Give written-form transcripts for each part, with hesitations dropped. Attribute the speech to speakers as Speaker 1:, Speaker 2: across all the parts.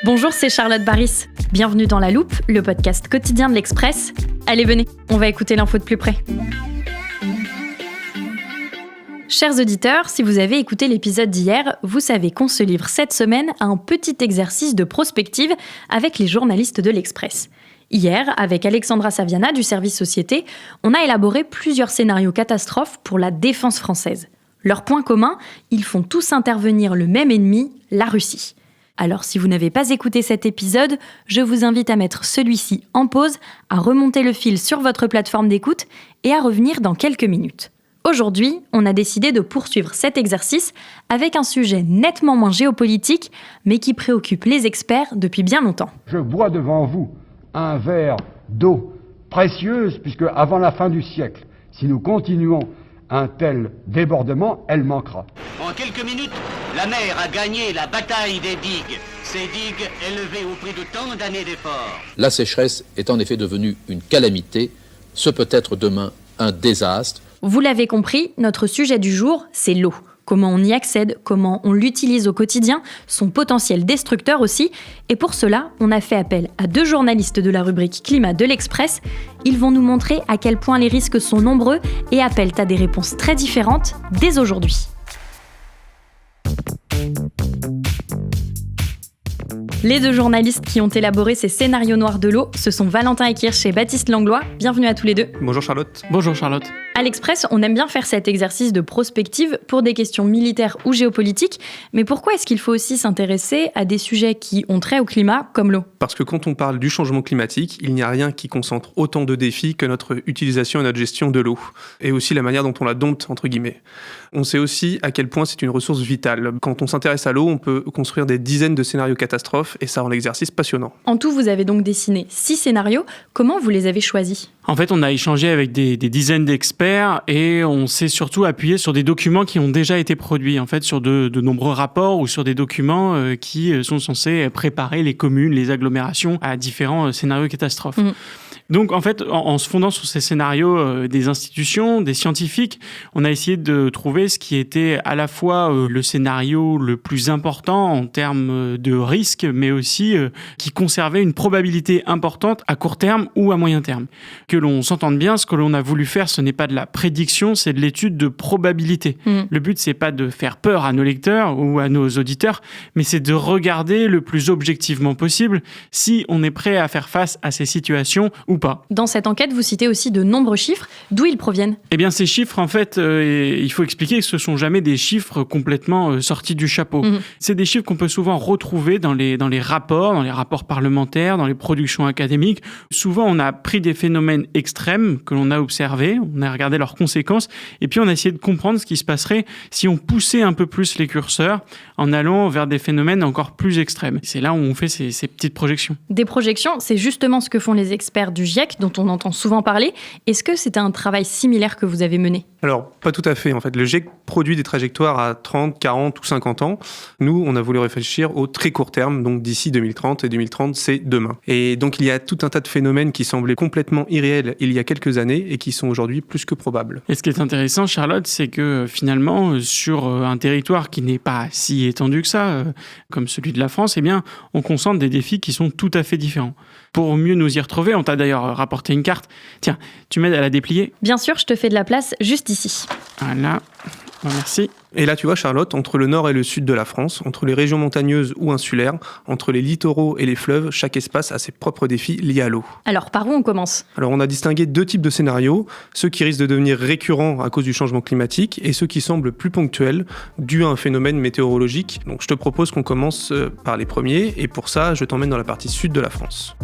Speaker 1: Bonjour, c'est Charlotte Baris. Bienvenue dans La Loupe, le podcast quotidien de l'Express. Allez, venez, on va écouter l'info de plus près. Chers auditeurs, si vous avez écouté l'épisode d'hier, vous savez qu'on se livre cette semaine à un petit exercice de prospective avec les journalistes de l'Express. Hier, avec Alexandra Saviana du service Société, on a élaboré plusieurs scénarios catastrophes pour la défense française. Leur point commun, ils font tous intervenir le même ennemi, la Russie. Alors si vous n'avez pas écouté cet épisode, je vous invite à mettre celui-ci en pause, à remonter le fil sur votre plateforme d'écoute et à revenir dans quelques minutes. Aujourd'hui, on a décidé de poursuivre cet exercice avec un sujet nettement moins géopolitique, mais qui préoccupe les experts depuis bien longtemps.
Speaker 2: Je bois devant vous un verre d'eau précieuse, puisque avant la fin du siècle, si nous continuons un tel débordement, elle manquera.
Speaker 3: En quelques minutes, la mer a gagné la bataille des digues. Ces digues élevées au prix de tant d'années d'efforts.
Speaker 4: La sécheresse est en effet devenue une calamité. Ce peut être demain un désastre.
Speaker 1: Vous l'avez compris, notre sujet du jour, c'est l'eau. Comment on y accède, comment on l'utilise au quotidien, son potentiel destructeur aussi. Et pour cela, on a fait appel à deux journalistes de la rubrique Climat de l'Express. Ils vont nous montrer à quel point les risques sont nombreux et appellent à des réponses très différentes dès aujourd'hui. Les deux journalistes qui ont élaboré ces scénarios noirs de l'eau, ce sont Valentin Ekirch et Baptiste Langlois. Bienvenue à tous les deux.
Speaker 5: Bonjour Charlotte.
Speaker 6: Bonjour Charlotte.
Speaker 1: À l'Express, on aime bien faire cet exercice de prospective pour des questions militaires ou géopolitiques, mais pourquoi est-ce qu'il faut aussi s'intéresser à des sujets qui ont trait au climat, comme l'eau ?
Speaker 5: Parce que quand on parle du changement climatique, il n'y a rien qui concentre autant de défis que notre utilisation et notre gestion de l'eau, et aussi la manière dont on la dompte, entre guillemets. On sait aussi à quel point c'est une ressource vitale. Quand on s'intéresse à l'eau, on peut construire des dizaines de scénarios catastrophes, et ça rend l'exercice passionnant.
Speaker 1: En tout, vous avez donc dessiné 6 scénarios. Comment vous les avez choisis ?
Speaker 6: En fait, on a échangé avec des dizaines d'experts et on s'est surtout appuyé sur des documents qui ont déjà été produits, en fait, sur de nombreux rapports ou sur des documents qui sont censés préparer les communes, les agglomérations à différents scénarios catastrophes. Donc, en fait, en se fondant sur ces scénarios des institutions, des scientifiques, on a essayé de trouver ce qui était à la fois le scénario le plus important en termes de risque, mais aussi qui conservait une probabilité importante à court terme ou à moyen terme. Que l'on s'entende bien, ce que l'on a voulu faire, ce n'est pas de la prédiction, c'est de l'étude de probabilité. Le but, c'est pas de faire peur à nos lecteurs ou à nos auditeurs, mais c'est de regarder le plus objectivement possible si on est prêt à faire face à ces situations ou pas.
Speaker 1: Dans cette enquête, vous citez aussi de nombreux chiffres. D'où ils proviennent ?
Speaker 6: Eh bien, ces chiffres, en fait, il faut expliquer que ce ne sont jamais des chiffres complètement sortis du chapeau. C'est des chiffres qu'on peut souvent retrouver dans les rapports parlementaires, dans les productions académiques. Souvent, on a pris des phénomènes extrêmes que l'on a observés, on a regardé leurs conséquences, et puis on a essayé de comprendre ce qui se passerait si on poussait un peu plus les curseurs en allant vers des phénomènes encore plus extrêmes. C'est là où on fait ces petites projections. Des
Speaker 1: projections, c'est justement ce que font les experts du GIEC, dont on entend souvent parler. Est-ce que c'est un travail similaire que vous avez mené ?
Speaker 5: Alors, pas tout à fait. En fait, le GIEC produit des trajectoires à 30, 40 ou 50 ans. Nous, on a voulu réfléchir au très court terme, donc d'ici 2030, et 2030, c'est demain. Et donc, il y a tout un tas de phénomènes qui semblaient complètement irréels il y a quelques années et qui sont aujourd'hui plus que probables.
Speaker 6: Et ce qui est intéressant, Charlotte, c'est que finalement, sur un territoire qui n'est pas si étendu que ça, comme celui de la France, eh bien, on concentre des défis qui sont tout à fait différents. Pour mieux nous y retrouver, on t'a d'ailleurs rapporté une carte. Tiens, tu m'aides à la déplier ?
Speaker 1: Bien sûr, je te fais de la place juste ici.
Speaker 6: Voilà, merci.
Speaker 5: Et là, tu vois, Charlotte, entre le nord et le sud de la France, entre les régions montagneuses ou insulaires, entre les littoraux et les fleuves, chaque espace a ses propres défis liés à l'eau.
Speaker 1: Alors, par où on commence ?
Speaker 5: Alors, on a distingué 2 types de scénarios, ceux qui risquent de devenir récurrents à cause du changement climatique et ceux qui semblent plus ponctuels, dus à un phénomène météorologique. Donc, je te propose qu'on commence par les premiers, et pour ça, je t'emmène dans la partie sud de la France.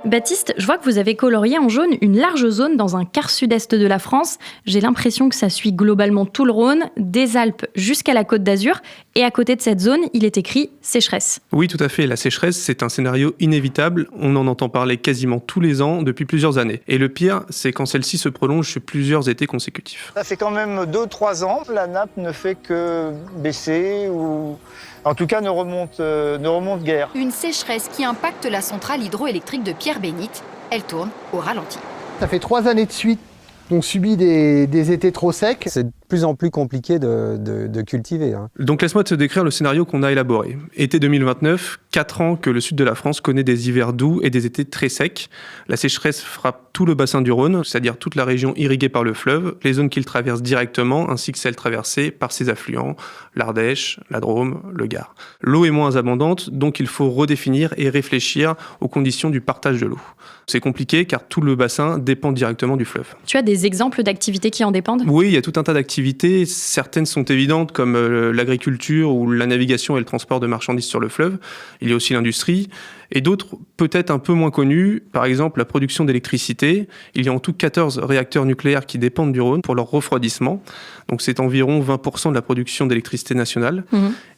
Speaker 1: Baptiste, je vois que vous avez colorié en jaune une large zone dans un quart sud-est de la France. J'ai l'impression que ça suit globalement tout le Rhône, des Alpes jusqu'à la Côte d'Azur. Et à côté de cette zone, il est écrit « sécheresse ».
Speaker 5: Oui, tout à fait. La sécheresse, c'est un scénario inévitable. On en entend parler quasiment tous les ans depuis plusieurs années. Et le pire, c'est quand celle-ci se prolonge sur plusieurs étés consécutifs.
Speaker 7: Ça fait quand même 2-3 ans. La nappe ne fait que baisser ou... En tout cas, ne remonte guère.
Speaker 8: Une sécheresse qui impacte la centrale hydroélectrique de Pierre-Bénite. Elle tourne au ralenti.
Speaker 9: Ça fait 3 années de suite qu'on subit des étés trop secs.
Speaker 10: C'est
Speaker 9: plus en plus compliqué de cultiver.
Speaker 5: Donc laisse-moi te décrire le scénario qu'on a élaboré. Été 2029, 4 ans que le sud de la France connaît des hivers doux et des étés très secs. La sécheresse frappe tout le bassin du Rhône, c'est-à-dire toute la région irriguée par le fleuve, les zones qu'il traverse directement, ainsi que celles traversées par ses affluents, l'Ardèche, la Drôme, le Gard. L'eau est moins abondante, donc il faut redéfinir et réfléchir aux conditions du partage de l'eau. C'est compliqué car tout le bassin dépend directement du fleuve.
Speaker 1: Tu as des exemples d'activités qui en dépendent ?
Speaker 5: Oui, il y a tout un tas d'activités. Certaines sont évidentes comme l'agriculture ou la navigation et le transport de marchandises sur le fleuve. Il y a aussi l'industrie. Et d'autres peut-être un peu moins connues, par exemple la production d'électricité. Il y a en tout 14 réacteurs nucléaires qui dépendent du Rhône pour leur refroidissement. Donc c'est environ 20% de la production d'électricité nationale.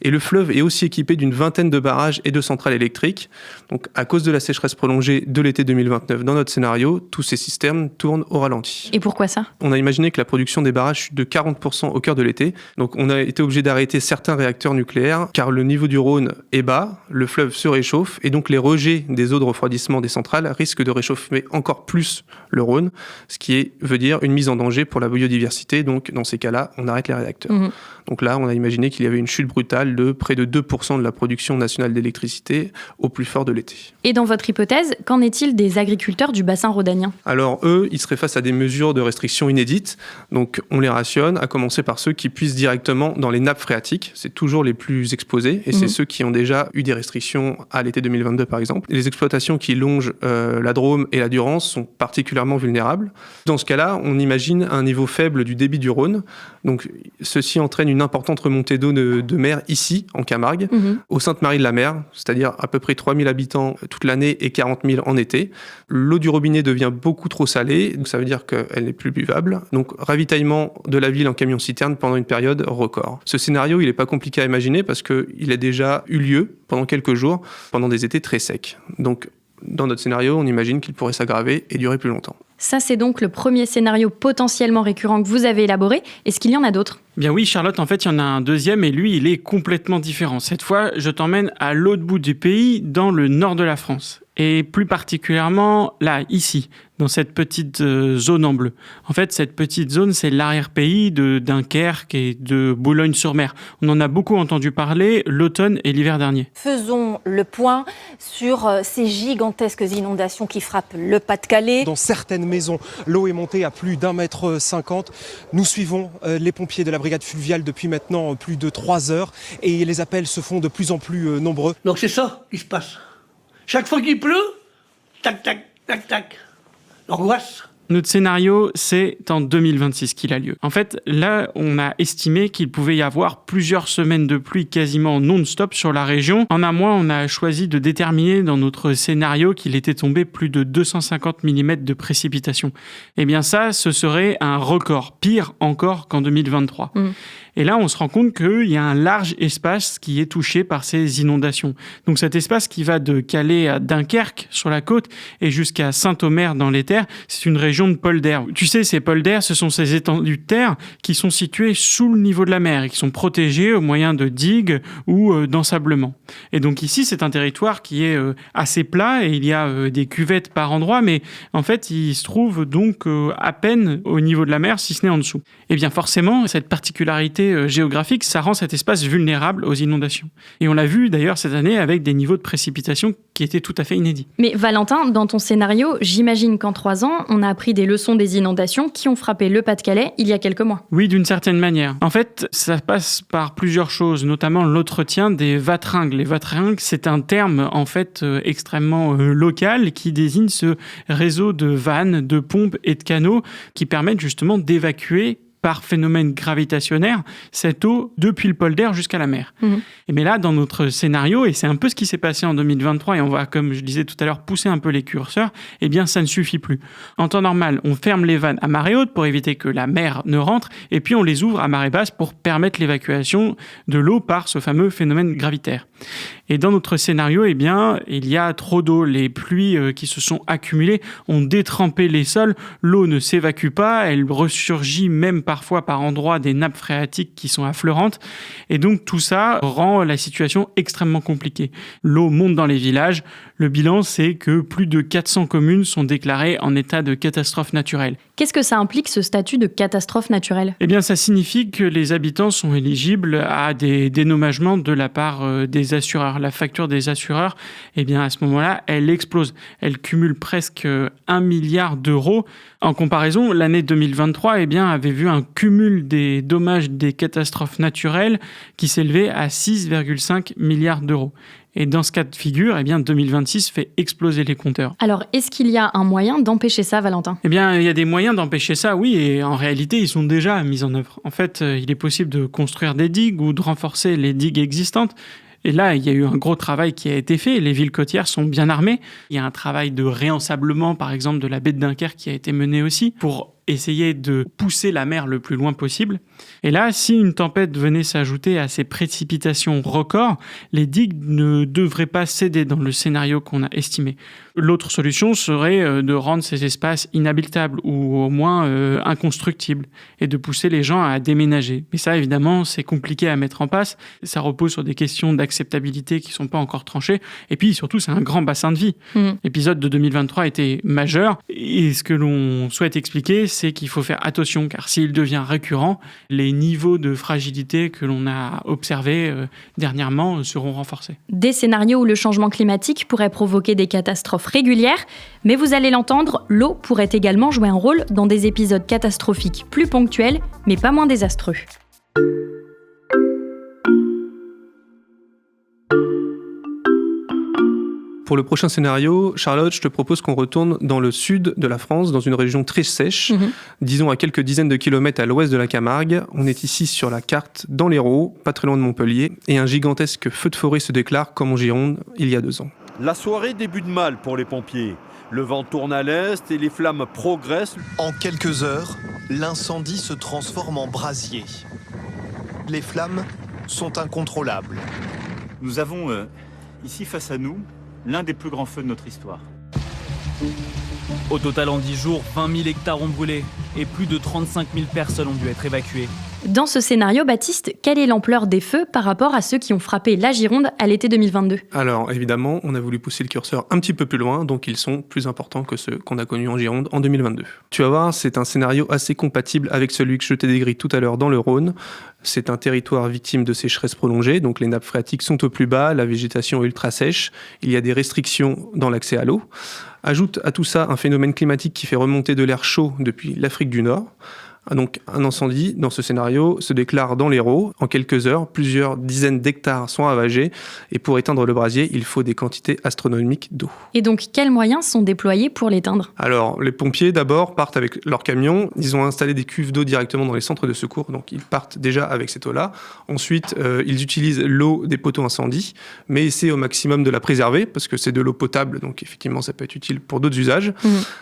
Speaker 5: Et le fleuve est aussi équipé d'une vingtaine de barrages et de centrales électriques. Donc à cause de la sécheresse prolongée de l'été 2029 dans notre scénario, tous ces systèmes tournent au ralenti.
Speaker 1: Et pourquoi ça ?
Speaker 5: On a imaginé que la production des barrages chute de 40% au cœur de l'été. Donc on a été obligé d'arrêter certains réacteurs nucléaires car le niveau du Rhône est bas, le fleuve se réchauffe et donc les rejets des eaux de refroidissement des centrales risquent de réchauffer encore plus le Rhône, ce qui veut dire une mise en danger pour la biodiversité. Donc dans ces cas-là, on arrête les réacteurs. Donc là, on a imaginé qu'il y avait une chute brutale de près de 2% de la production nationale d'électricité au plus fort de l'été.
Speaker 1: Et dans votre hypothèse, qu'en est-il des agriculteurs du bassin rhodanien ?
Speaker 5: Alors eux, ils seraient face à des mesures de restriction inédites. Donc on les rationne, à commencer par ceux qui puissent directement dans les nappes phréatiques. C'est toujours les plus exposés et c'est ceux qui ont déjà eu des restrictions à l'été 2022 par exemple. Les exploitations qui longent la Drôme et la Durance sont particulièrement vulnérables. Dans ce cas-là, on imagine un niveau faible du débit du Rhône. Donc ceci entraîne une importante remontée d'eau de mer ici, en Camargue, au Sainte-Marie-de-la-Mer, c'est-à-dire à peu près 3000 habitants toute l'année et 40 000 en été. L'eau du robinet devient beaucoup trop salée, donc ça veut dire qu'elle n'est plus buvable. Donc ravitaillement de la ville en camion-citerne pendant une période record. Ce scénario, il n'est pas compliqué à imaginer parce qu'il a déjà eu lieu pendant quelques jours, pendant des étés très secs. Donc dans notre scénario, on imagine qu'il pourrait s'aggraver et durer plus longtemps.
Speaker 1: Ça, c'est donc le premier scénario potentiellement récurrent que vous avez élaboré. Est-ce qu'il y en a d'autres ?
Speaker 6: Bien oui, Charlotte, en fait, il y en a un deuxième et lui, il est complètement différent. Cette fois, je t'emmène à l'autre bout du pays, dans le nord de la France. Et plus particulièrement, là, ici, dans cette petite zone en bleu. En fait, cette petite zone, c'est l'arrière-pays de Dunkerque et de Boulogne-sur-Mer. On en a beaucoup entendu parler l'automne et l'hiver dernier.
Speaker 10: Faisons le point sur ces gigantesques inondations qui frappent le Pas-de-Calais.
Speaker 11: Dans certaines maisons, l'eau est montée à plus d'1,50 m. Nous suivons les pompiers de la brigade fluviale depuis maintenant plus de 3 heures et les appels se font de plus en plus nombreux.
Speaker 12: Donc c'est ça qui se passe. Chaque fois qu'il pleut, tac, tac, tac, tac. L'angoisse.
Speaker 6: Notre scénario, c'est en 2026 qu'il a lieu. En fait, là, on a estimé qu'il pouvait y avoir plusieurs semaines de pluie quasiment non-stop sur la région. En un mois, on a choisi de déterminer dans notre scénario qu'il était tombé plus de 250 mm de précipitations. Eh bien ça, ce serait un record, pire encore qu'en 2023. Et là, on se rend compte qu'il y a un large espace qui est touché par ces inondations. Donc cet espace qui va de Calais à Dunkerque, sur la côte, et jusqu'à Saint-Omer dans les terres, c'est une région de polders. Tu sais, ces polders, ce sont ces étendues de terre qui sont situées sous le niveau de la mer et qui sont protégées au moyen de digues ou d'ensablements. Et donc ici, c'est un territoire qui est assez plat et il y a des cuvettes par endroits, mais en fait, il se trouve donc à peine au niveau de la mer, si ce n'est en dessous. Et bien forcément, cette particularité géographique, ça rend cet espace vulnérable aux inondations. Et on l'a vu d'ailleurs cette année avec des niveaux de précipitation qui étaient tout à fait inédits.
Speaker 1: Mais Valentin, dans ton scénario, j'imagine qu'en 3 ans, on a appris des leçons des inondations qui ont frappé le Pas-de-Calais il y a quelques mois.
Speaker 6: Oui, d'une certaine manière. En fait, ça passe par plusieurs choses, notamment l'entretien des vatringues. Les vatringues, c'est un terme en fait extrêmement local qui désigne ce réseau de vannes, de pompes et de canaux qui permettent justement d'évacuer par phénomène gravitationnaire, cette eau depuis le polder jusqu'à la mer. Et mais là, dans notre scénario, et c'est un peu ce qui s'est passé en 2023, et on va, comme je disais tout à l'heure, pousser un peu les curseurs, eh bien, ça ne suffit plus. En temps normal, on ferme les vannes à marée haute pour éviter que la mer ne rentre, et puis on les ouvre à marée basse pour permettre l'évacuation de l'eau par ce fameux phénomène gravitaire. Et dans notre scénario, eh bien, il y a trop d'eau. Les pluies qui se sont accumulées ont détrempé les sols. L'eau ne s'évacue pas, elle ressurgit même parfois par endroits des nappes phréatiques qui sont affleurantes. Et donc tout ça rend la situation extrêmement compliquée. L'eau monte dans les villages. Le bilan, c'est que plus de 400 communes sont déclarées en état de catastrophe naturelle.
Speaker 1: Qu'est-ce que ça implique, ce statut de catastrophe naturelle ?
Speaker 6: Eh bien, ça signifie que les habitants sont éligibles à des dédommagements de la part des assureurs. La facture des assureurs, eh bien, à ce moment-là, elle explose. Elle cumule presque 1 milliard d'euros. En comparaison, l'année 2023 eh bien, avait vu un cumul des dommages des catastrophes naturelles qui s'élevait à 6,5 milliards d'euros. Et dans ce cas de figure, eh bien, 2026 fait exploser les compteurs.
Speaker 1: Alors, est-ce qu'il y a un moyen d'empêcher ça, Valentin ?
Speaker 6: Eh bien, il y a des moyens d'empêcher ça, oui, et en réalité, ils sont déjà mis en œuvre. En fait, il est possible de construire des digues ou de renforcer les digues existantes. Et là, il y a eu un gros travail qui a été fait. Les villes côtières sont bien armées. Il y a un travail de réensablement, par exemple, de la baie de Dunkerque qui a été mené aussi pour essayer de pousser la mer le plus loin possible. Et là, si une tempête venait s'ajouter à ces précipitations records, les digues ne devraient pas céder dans le scénario qu'on a estimé. L'autre solution serait de rendre ces espaces inhabitables ou au moins inconstructibles et de pousser les gens à déménager. Mais ça, évidemment, c'est compliqué à mettre en place. Ça repose sur des questions d'acceptabilité qui ne sont pas encore tranchées. Et puis, surtout, c'est un grand bassin de vie. L'épisode de 2023 était majeur. Et ce que l'on souhaite expliquer, c'est qu'il faut faire attention, car s'il devient récurrent, les niveaux de fragilité que l'on a observés dernièrement seront renforcés.
Speaker 1: Des scénarios où le changement climatique pourrait provoquer des catastrophes régulières, mais vous allez l'entendre, l'eau pourrait également jouer un rôle dans des épisodes catastrophiques plus ponctuels, mais pas moins désastreux.
Speaker 5: Pour le prochain scénario, Charlotte, je te propose qu'on retourne dans le sud de la France, dans une région très sèche, disons à quelques dizaines de kilomètres à l'ouest de la Camargue. On est ici sur la carte, dans l'Hérault, pas très loin de Montpellier, et un gigantesque feu de forêt se déclare, comme en Gironde, il y a 2 ans.
Speaker 13: La soirée débute mal pour les pompiers. Le vent tourne à l'est et les flammes progressent.
Speaker 14: En quelques heures, l'incendie se transforme en brasier. Les flammes sont incontrôlables.
Speaker 15: Nous avons ici face à nous l'un des plus grands feux de notre histoire.
Speaker 16: Au total, en 10 jours, 20 000 hectares ont brûlé et plus de 35 000 personnes ont dû être évacuées.
Speaker 1: Dans ce scénario, Baptiste, quelle est l'ampleur des feux par rapport à ceux qui ont frappé la Gironde à l'été 2022 ?
Speaker 5: Alors, évidemment, on a voulu pousser le curseur un petit peu plus loin, donc ils sont plus importants que ceux qu'on a connus en Gironde en 2022. Tu vas voir, c'est un scénario assez compatible avec celui que je t'ai décrit tout à l'heure dans le Rhône. C'est un territoire victime de sécheresse prolongée, donc les nappes phréatiques sont au plus bas, la végétation est ultra sèche, il y a des restrictions dans l'accès à l'eau. Ajoute à tout ça un phénomène climatique qui fait remonter de l'air chaud depuis l'Afrique du Nord. Donc un incendie, dans ce scénario, se déclare dans l'Hérault. En quelques heures, plusieurs dizaines d'hectares sont ravagés. Et pour éteindre le brasier, il faut des quantités astronomiques d'eau.
Speaker 1: Et donc, quels moyens sont déployés pour l'éteindre ?
Speaker 5: Alors, les pompiers, d'abord, partent avec leurs camions. Ils ont installé des cuves d'eau directement dans les centres de secours. Donc, ils partent déjà avec cette eau-là. Ensuite, ils utilisent l'eau des poteaux incendie, mais essaient au maximum de la préserver, parce que c'est de l'eau potable. Donc, effectivement, ça peut être utile pour d'autres usages.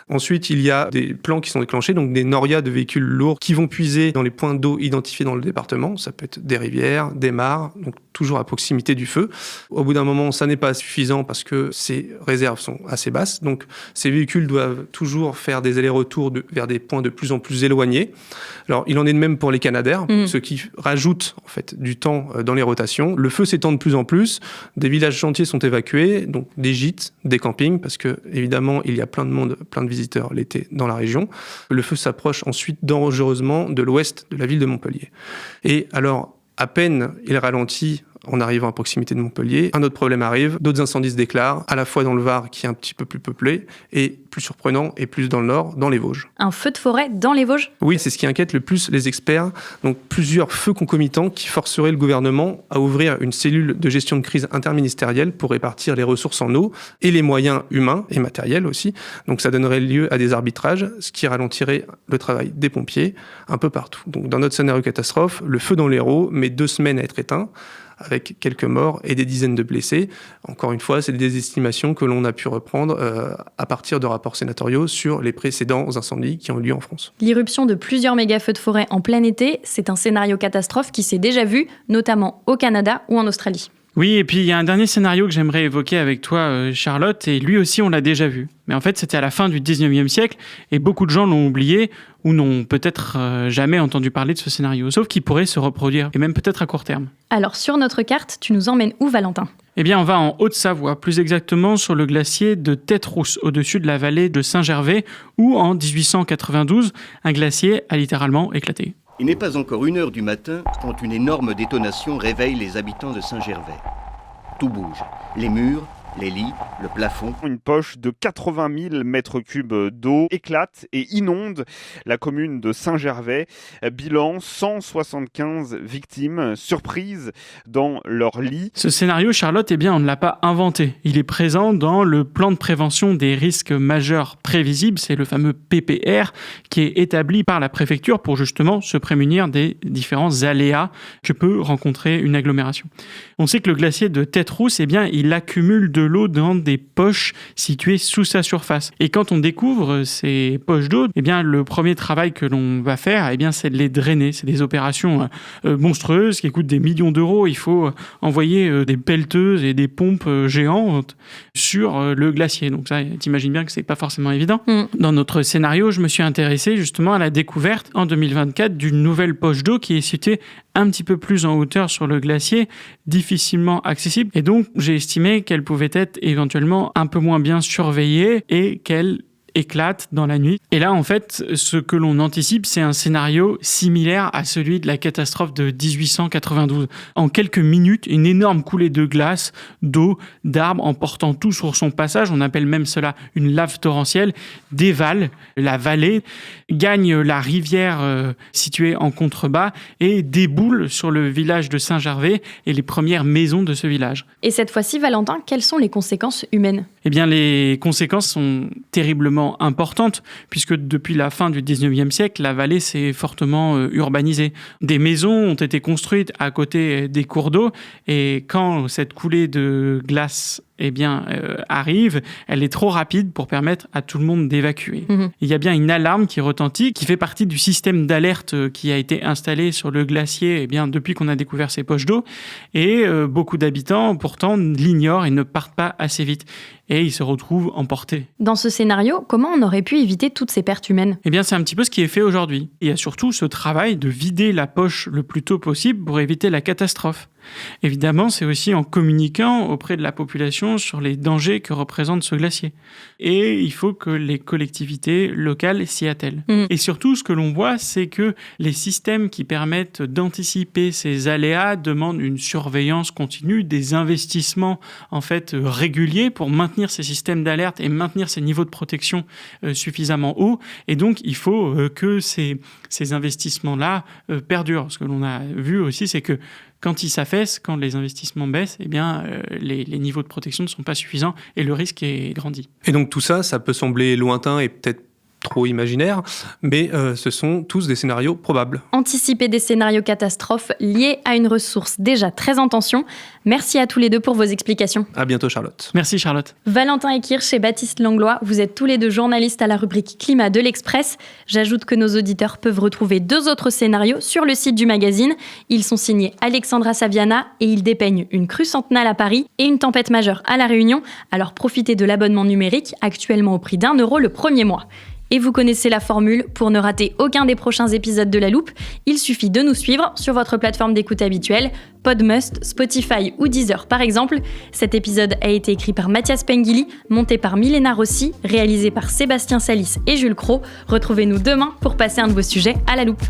Speaker 5: Ensuite, il y a des plans qui sont déclenchés, donc des norias de véhicules lourds qui vont puiser dans les points d'eau identifiés dans le département. Ça peut être des rivières, des mares, donc toujours à proximité du feu. Au bout d'un moment, ça n'est pas suffisant parce que ces réserves sont assez basses. Donc, ces véhicules doivent toujours faire des allers-retours vers des points de plus en plus éloignés. Alors, il en est de même pour les canadaires, ce qui rajoute en fait du temps dans les rotations. Le feu s'étend de plus en plus. Des villages chantiers sont évacués, donc des gîtes, des campings, parce que évidemment, il y a plein de monde, plein de visiteurs l'été dans la région. Le feu s'approche ensuite dangereusement de l'ouest de la ville de Montpellier. Et alors, à peine il ralentit en arrivant à proximité de Montpellier, un autre problème arrive, d'autres incendies se déclarent, à la fois dans le Var, qui est un petit peu plus peuplé, et plus surprenant, et plus dans le Nord, dans les Vosges.
Speaker 1: Un feu de forêt dans les Vosges ?
Speaker 5: Oui, c'est ce qui inquiète le plus les experts. Donc plusieurs feux concomitants qui forceraient le gouvernement à ouvrir une cellule de gestion de crise interministérielle pour répartir les ressources en eau et les moyens humains et matériels aussi. Donc ça donnerait lieu à des arbitrages, ce qui ralentirait le travail des pompiers un peu partout. Donc dans notre scénario catastrophe, le feu dans l'Hérault met 2 semaines à être éteint, avec quelques morts et des dizaines de blessés. Encore une fois, c'est des estimations que l'on a pu reprendre à partir de rapports sénatoriaux sur les précédents incendies qui ont eu lieu en France.
Speaker 1: L'irruption de plusieurs méga-feux de forêt en plein été, c'est un scénario catastrophe qui s'est déjà vu, notamment au Canada ou en Australie.
Speaker 6: Oui, et puis il y a un dernier scénario que j'aimerais évoquer avec toi, Charlotte, et lui aussi on l'a déjà vu. Mais en fait, c'était à la fin du 19e siècle, et beaucoup de gens l'ont oublié, ou n'ont peut-être jamais entendu parler de ce scénario, sauf qu'il pourrait se reproduire, et même peut-être à court terme.
Speaker 1: Alors, sur notre carte, tu nous emmènes où, Valentin ?
Speaker 6: Eh bien, on va en Haute-Savoie, plus exactement sur le glacier de Tête-Rousse, au-dessus de la vallée de Saint-Gervais, où en 1892, un glacier a littéralement éclaté.
Speaker 17: Il n'est pas encore 1h du matin quand une énorme détonation réveille les habitants de Saint-Gervais. Tout bouge. Les murs, les lits, le plafond.
Speaker 18: Une poche de 80 000 mètres cubes d'eau éclate et inonde la commune de Saint-Gervais. Bilan, 175 victimes surprises dans leur lit.
Speaker 6: Ce scénario, Charlotte, on ne l'a pas inventé. Il est présent dans le plan de prévention des risques majeurs prévisibles, c'est le fameux PPR, qui est établi par la préfecture pour justement se prémunir des différents aléas que peut rencontrer une agglomération. On sait que le glacier de Tête-Rousse, il accumule de l'eau dans des poches situées sous sa surface. Et quand on découvre ces poches d'eau, le premier travail que l'on va faire, c'est de les drainer. C'est des opérations monstrueuses qui coûtent des millions d'euros. Il faut envoyer des pelleteuses et des pompes géantes sur le glacier. Donc ça, t'imagines bien que c'est pas forcément évident. Dans notre scénario, je me suis intéressé justement à la découverte en 2024 d'une nouvelle poche d'eau qui est située un petit peu plus en hauteur sur le glacier, difficilement accessible. Et donc, j'ai estimé qu'elle pouvait être éventuellement un peu moins bien surveillée et qu'elle éclate dans la nuit. Et là, en fait, ce que l'on anticipe, c'est un scénario similaire à celui de la catastrophe de 1892. En quelques minutes, une énorme coulée de glace, d'eau, d'arbres, emportant tout sur son passage, on appelle même cela une lave torrentielle, dévale la vallée, gagne la rivière située en contrebas et déboule sur le village de Saint-Gervais et les premières maisons de ce village.
Speaker 1: Et cette fois-ci, Valentin, quelles sont les conséquences humaines ?
Speaker 6: Les conséquences sont terriblement importante, puisque depuis la fin du 19e siècle, la vallée s'est fortement urbanisée. Des maisons ont été construites à côté des cours d'eau, et quand cette coulée de glace arrive, elle est trop rapide pour permettre à tout le monde d'évacuer. Il y a bien une alarme qui retentit, qui fait partie du système d'alerte qui a été installé sur le glacier depuis qu'on a découvert ces poches d'eau, et beaucoup d'habitants pourtant l'ignorent et ne partent pas assez vite. Et ils se retrouvent emportés.
Speaker 1: Dans ce scénario, comment on aurait pu éviter toutes ces pertes humaines ?
Speaker 6: C'est un petit peu ce qui est fait aujourd'hui. Il y a surtout ce travail de vider la poche le plus tôt possible pour éviter la catastrophe. Évidemment, c'est aussi en communiquant auprès de la population sur les dangers que représente ce glacier. Et il faut que les collectivités locales s'y attellent. Et surtout, ce que l'on voit, c'est que les systèmes qui permettent d'anticiper ces aléas demandent une surveillance continue, des investissements réguliers pour maintenir ces systèmes d'alerte et maintenir ces niveaux de protection suffisamment hauts. Et donc, il faut que ces investissements-là perdurent. Ce que l'on a vu aussi, c'est que quand ils s'affaissent, quand les investissements baissent, les niveaux de protection ne sont pas suffisants et le risque est grandi.
Speaker 5: Et donc tout ça, ça peut sembler lointain et peut-être trop imaginaire, mais ce sont tous des scénarios probables.
Speaker 1: Anticiper des scénarios catastrophes liés à une ressource déjà très en tension. Merci à tous les deux pour vos explications.
Speaker 5: À bientôt Charlotte.
Speaker 6: Merci Charlotte.
Speaker 1: Valentin Ekirch et Baptiste Langlois, vous êtes tous les deux journalistes à la rubrique Climat de l'Express. J'ajoute que nos auditeurs peuvent retrouver 2 autres scénarios sur le site du magazine. Ils sont signés Alexandra Saviana et ils dépeignent une crue centenale à Paris et une tempête majeure à La Réunion. Alors profitez de l'abonnement numérique, actuellement au prix d'€1 le premier mois. Et vous connaissez la formule, pour ne rater aucun des prochains épisodes de La Loupe, il suffit de nous suivre sur votre plateforme d'écoute habituelle, Podmust, Spotify ou Deezer par exemple. Cet épisode a été écrit par Mathias Pengili, monté par Milena Rossi, réalisé par Sébastien Salis et Jules Cros. Retrouvez-nous demain pour passer un de vos sujets à La Loupe.